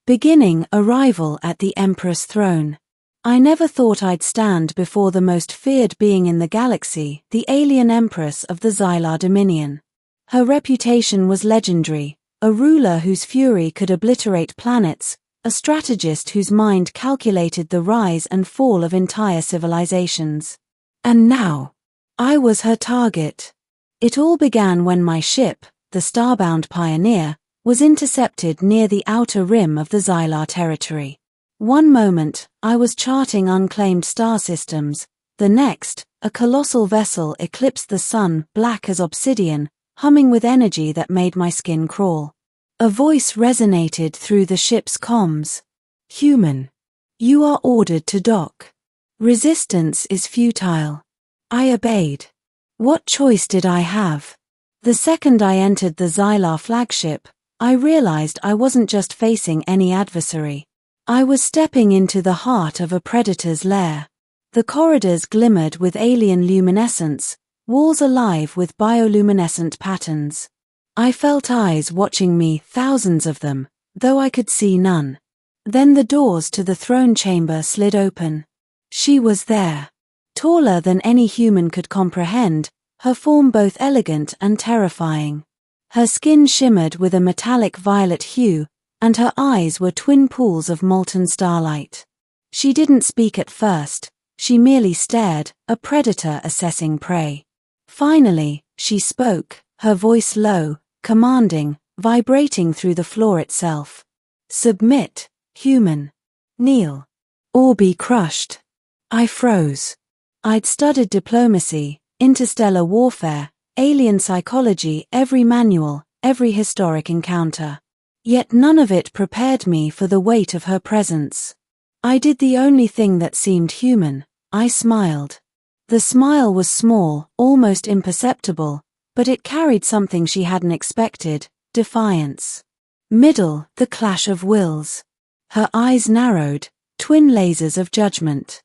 Beginning arrival at the Empress throne. I never thought I'd stand before the most feared being in the galaxy, the Alien Empress of the Xylar Dominion. Her reputation was legendary, a ruler whose fury could obliterate planets, a strategist whose mind calculated the rise and fall of entire civilizations. And now, I was her target. It all began when my ship, the starbound Pioneer, was intercepted near the outer rim of the Xylar territory. One moment, I was charting unclaimed star systems, the next, a colossal vessel eclipsed the sun, black as obsidian, humming with energy that made my skin crawl. A voice resonated through the ship's comms. "Human. You are ordered to dock. Resistance is futile." I obeyed. What choice did I have? The second I entered the Xylar flagship, I realized I wasn't just facing any adversary. I was stepping into the heart of a predator's lair. The corridors glimmered with alien luminescence, walls alive with bioluminescent patterns. I felt eyes watching me, thousands of them, though I could see none. Then the doors to the throne chamber slid open. She was there. Taller than any human could comprehend, her form both elegant and terrifying. Her skin shimmered with a metallic violet hue, and her eyes were twin pools of molten starlight. She didn't speak at first, she merely stared, a predator assessing prey. Finally, she spoke, her voice low, commanding, vibrating through the floor itself. "Submit, human. Kneel. Or be crushed." I froze. I'd studied diplomacy, interstellar warfare, alien psychology, every manual, every historic encounter. Yet none of it prepared me for the weight of her presence. I did the only thing that seemed human. I smiled. The smile was small, almost imperceptible, but it carried something she hadn't expected: defiance. Middle, the clash of wills. Her eyes narrowed, twin lasers of judgment.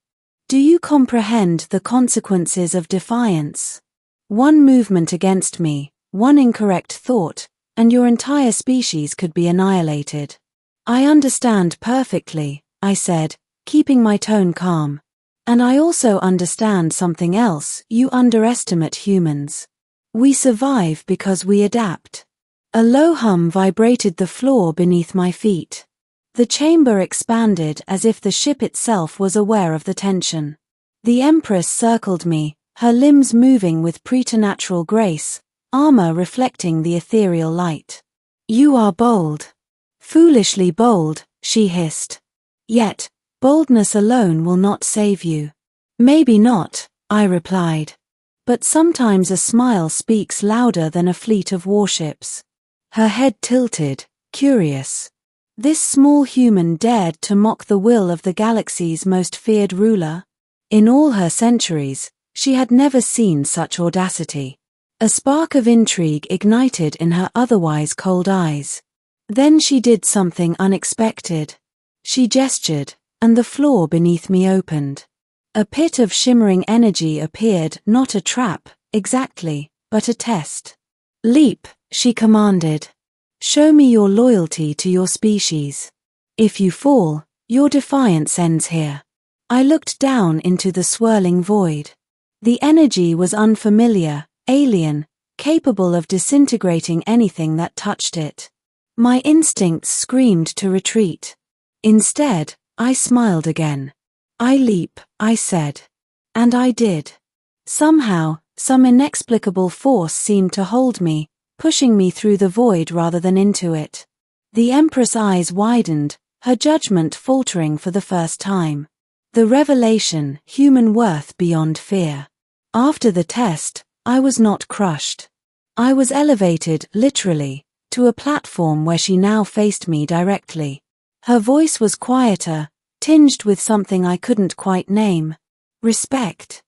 "Do you comprehend the consequences of defiance? One movement against me, one incorrect thought, and your entire species could be annihilated." "I understand perfectly," I said, keeping my tone calm. "And I also understand something else: you underestimate humans. We survive because we adapt." A low hum vibrated the floor beneath my feet. The chamber expanded as if the ship itself was aware of the tension. The Empress circled me, her limbs moving with preternatural grace, armor reflecting the ethereal light. "You are bold. Foolishly bold," she hissed. "Yet, boldness alone will not save you." "Maybe not," I replied. "But sometimes a smile speaks louder than a fleet of warships." Her head tilted, curious. This small human dared to mock the will of the galaxy's most feared ruler? In all her centuries, she had never seen such audacity. A spark of intrigue ignited in her otherwise cold eyes. Then she did something unexpected. She gestured, and the floor beneath me opened. A pit of shimmering energy appeared, not a trap, exactly, but a test. "Leap," she commanded. "Show me your loyalty to your species. If you fall, your defiance ends here." I looked down into the swirling void. The energy was unfamiliar, alien, capable of disintegrating anything that touched it. My instincts screamed to retreat. Instead, I smiled again. "I leap," I said. And I did. Somehow, some inexplicable force seemed to hold me, pushing me through the void rather than into it. The Empress' eyes widened, her judgment faltering for the first time. The revelation: human worth beyond fear. After the test, I was not crushed. I was elevated, literally, to a platform where she now faced me directly. Her voice was quieter, tinged with something I couldn't quite name. Respect.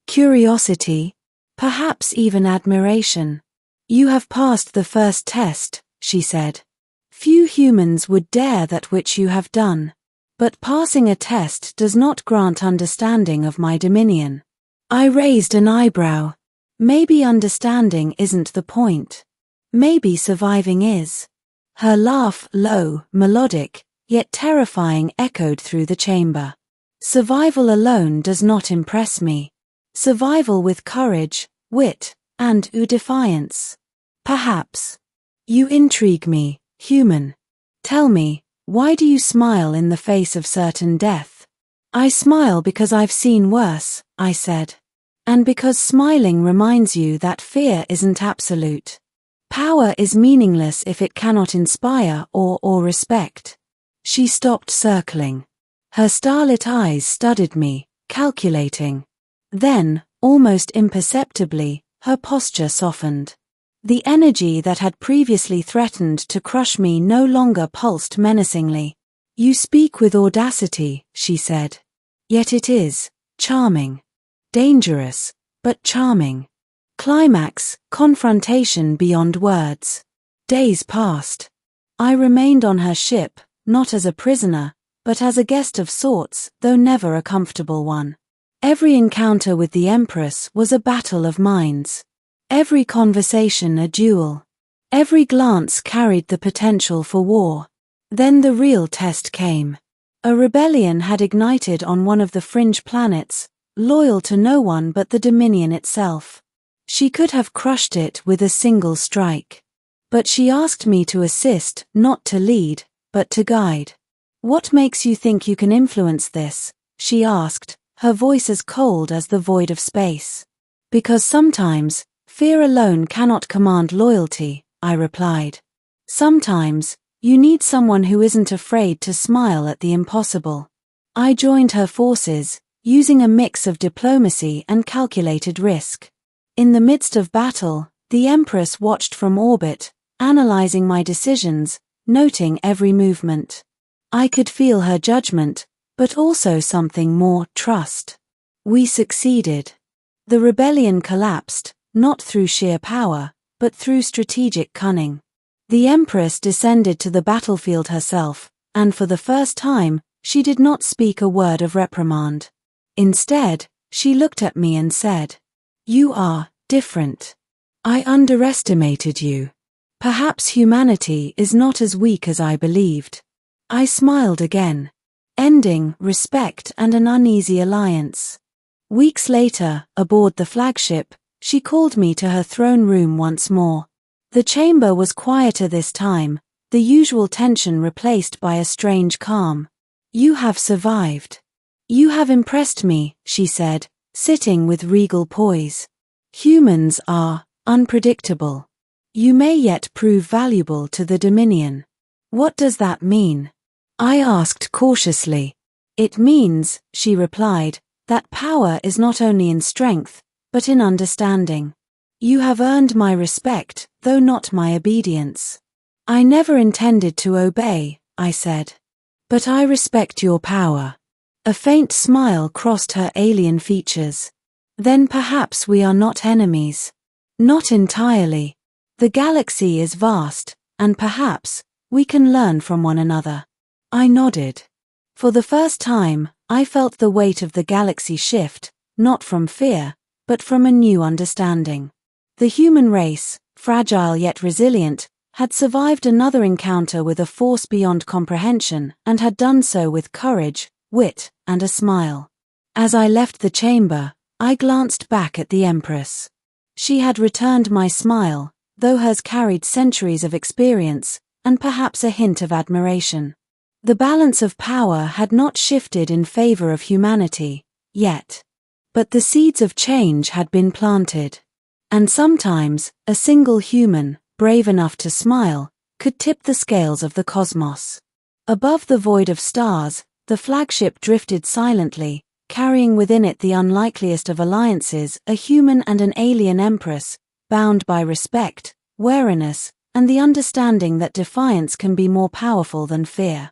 Curiosity. Perhaps even admiration. "You have passed the first test," she said. "Few humans would dare that which you have done. But passing a test does not grant understanding of my dominion." I raised an eyebrow. Maybe understanding isn't the point. Maybe surviving is. Her laugh, low, melodic, yet terrifying echoed through the chamber. Survival alone does not impress me. Survival with courage, wit, and defiance. Perhaps. You intrigue me, human. Tell me, why do you smile in the face of certain death? I smile because I've seen worse, I said. And because smiling reminds you that fear isn't absolute. Power is meaningless if it cannot inspire or respect. She stopped circling. Her starlit eyes studied me, calculating. Then, almost imperceptibly, her posture softened. The energy that had previously threatened to crush me no longer pulsed menacingly. You speak with audacity, she said. Yet it is charming. Dangerous, but charming. Climax, confrontation beyond words. Days passed. I remained on her ship, not as a prisoner, but as a guest of sorts, though never a comfortable one. Every encounter with the Empress was a battle of minds. Every conversation a duel. Every glance carried the potential for war. Then the real test came. A rebellion had ignited on one of the fringe planets, loyal to no one but the Dominion itself. She could have crushed it with a single strike. But she asked me to assist, not to lead, but to guide. What makes you think you can influence this? She asked, her voice as cold as the void of space. Because sometimes, fear alone cannot command loyalty, I replied. Sometimes, you need someone who isn't afraid to smile at the impossible. I joined her forces, using a mix of diplomacy and calculated risk. In the midst of battle, the Empress watched from orbit, analyzing my decisions, noting every movement. I could feel her judgment, but also something more, trust. We succeeded. The rebellion collapsed, not through sheer power, but through strategic cunning. The Empress descended to the battlefield herself, and for the first time, she did not speak a word of reprimand. Instead, she looked at me and said, "You are different. I underestimated you. Perhaps humanity is not as weak as I believed." I smiled again, ending respect and an uneasy alliance. Weeks later, aboard the flagship, she called me to her throne room once more. The chamber was quieter this time, the usual tension replaced by a strange calm. "You have survived. You have impressed me," she said, sitting with regal poise. "Humans are unpredictable. You may yet prove valuable to the Dominion." "What does that mean?" I asked cautiously. "It means," she replied, "that power is not only in strength, but in understanding. You have earned my respect, though not my obedience." "I never intended to obey," I said. "But I respect your power." A faint smile crossed her alien features. "Then perhaps we are not enemies." "Not entirely. The galaxy is vast, and perhaps we can learn from one another." I nodded. For the first time, I felt the weight of the galaxy shift, not from fear, but from a new understanding. The human race, fragile yet resilient, had survived another encounter with a force beyond comprehension and had done so with courage, wit, and a smile. As I left the chamber, I glanced back at the Empress. She had returned my smile, though hers carried centuries of experience, and perhaps a hint of admiration. The balance of power had not shifted in favor of humanity, yet. But the seeds of change had been planted. And sometimes, a single human, brave enough to smile, could tip the scales of the cosmos. Above the void of stars, the flagship drifted silently, carrying within it the unlikeliest of alliances, a human and an alien empress, bound by respect, wariness, and the understanding that defiance can be more powerful than fear.